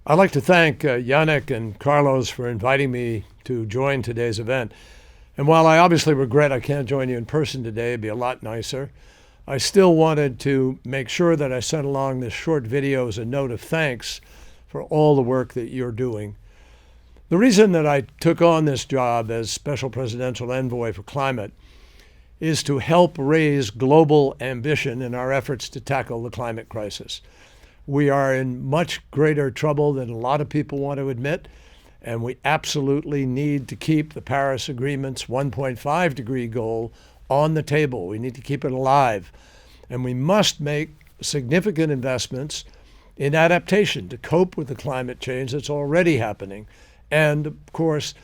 I'd like to thank Yannick and Carlos for inviting me to join today's event. And while I obviously regret I can't join you in person today, it'd be a lot nicer, I still wanted to make sure that I sent along this short video as a note of thanks for all the work that you're doing. The reason that I took on this job as Special Presidential Envoy for Climate is to help raise global ambition in our efforts to tackle the climate crisis. We are in much greater trouble than a lot of people want to admit, and we absolutely need to keep the Paris Agreement's 1.5 degree goal on the table. We need to keep it alive, and we must make significant investments in adaptation to cope with the climate change that's already happening, and of course,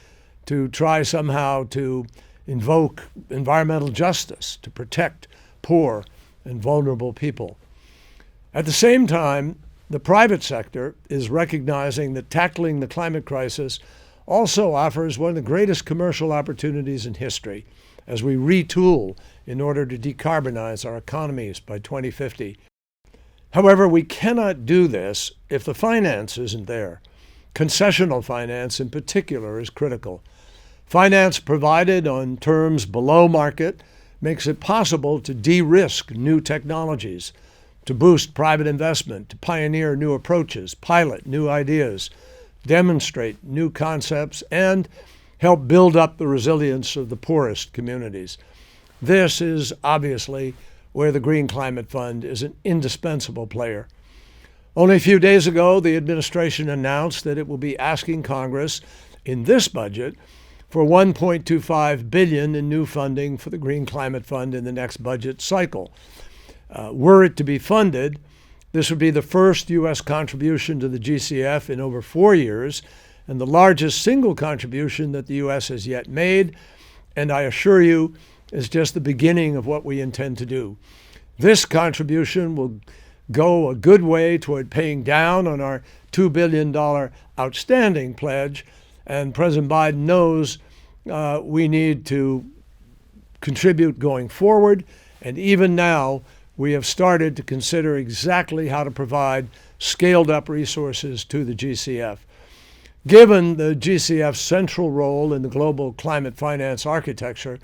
to try somehow to invoke environmental justice to protect poor and vulnerable people. At the same time, the private sector is recognizing that tackling the climate crisis also offers one of the greatest commercial opportunities in history as we retool in order to decarbonize our economies by 2050. However, we cannot do this if the finance isn't there. Concessional finance in particular is critical. Finance provided on terms below market makes it possible to de-risk new technologies, to boost private investment, to pioneer new approaches, pilot new ideas, demonstrate new concepts, and help build up the resilience of the poorest communities. This is obviously where the Green Climate Fund is an indispensable player. Only a few days ago, the administration announced that it will be asking Congress in this budget for $1.25 billion in new funding for the Green Climate Fund in the next budget cycle. Were it to be funded, this would be the first U.S. contribution to the GCF in over 4 years and the largest single contribution that the U.S. has yet made, and I assure you is just the beginning of what we intend to do. This contribution will go a good way toward paying down on our $2 billion outstanding pledge, and President Biden knows we need to contribute going forward, and even now we have started to consider exactly how to provide scaled-up resources to the GCF. Given the GCF's central role in the global climate finance architecture,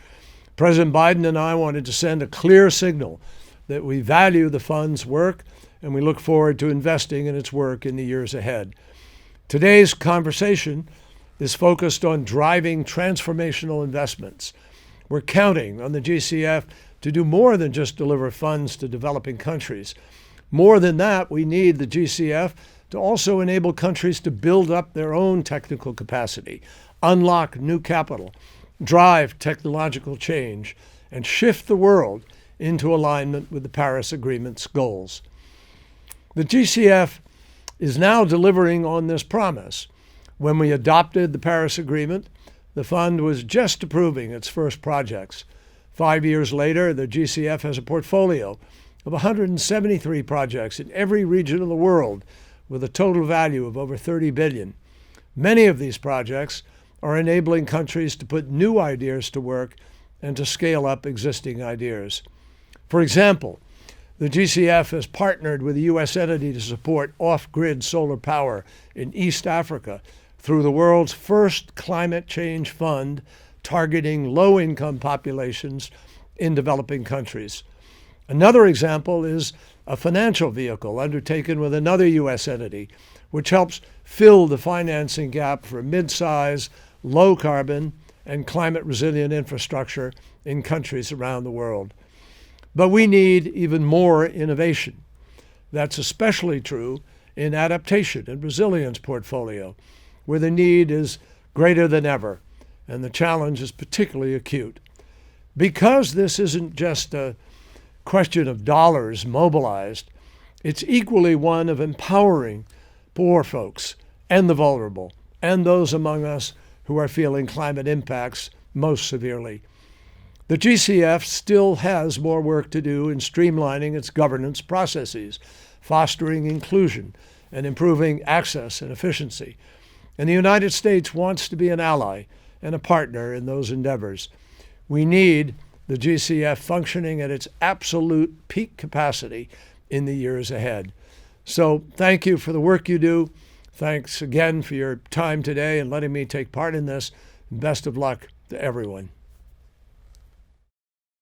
President Biden and I wanted to send a clear signal that we value the fund's work and we look forward to investing in its work in the years ahead. Today's conversation is focused on driving transformational investments. We're counting on the GCF to do more than just deliver funds to developing countries. More than that, we need the GCF to also enable countries to build up their own technical capacity, unlock new capital, drive technological change, and shift the world into alignment with the Paris Agreement's goals. The GCF is now delivering on this promise. When we adopted the Paris Agreement, the fund was just approving its first projects. 5 years later, the GCF has a portfolio of 173 projects in every region of the world with a total value of over $30 billion. Many of these projects are enabling countries to put new ideas to work and to scale up existing ideas. For example, the GCF has partnered with a U.S. entity to support off-grid solar power in East Africa through the world's first climate change fund targeting low-income populations in developing countries. Another example is a financial vehicle undertaken with another U.S. entity, which helps fill the financing gap for mid-size, low-carbon, and climate-resilient infrastructure in countries around the world. But we need even more innovation. That's especially true in adaptation and resilience portfolio, where the need is greater than ever, and the challenge is particularly acute. Because this isn't just a question of dollars mobilized, it's equally one of empowering poor folks and the vulnerable and those among us who are feeling climate impacts most severely. The GCF still has more work to do in streamlining its governance processes, fostering inclusion, and improving access and efficiency. And the United States wants to be an ally and a partner in those endeavors. We need the GCF functioning at its absolute peak capacity in the years ahead. So thank you for the work you do. Thanks again for your time today and letting me take part in this. Best of luck to everyone.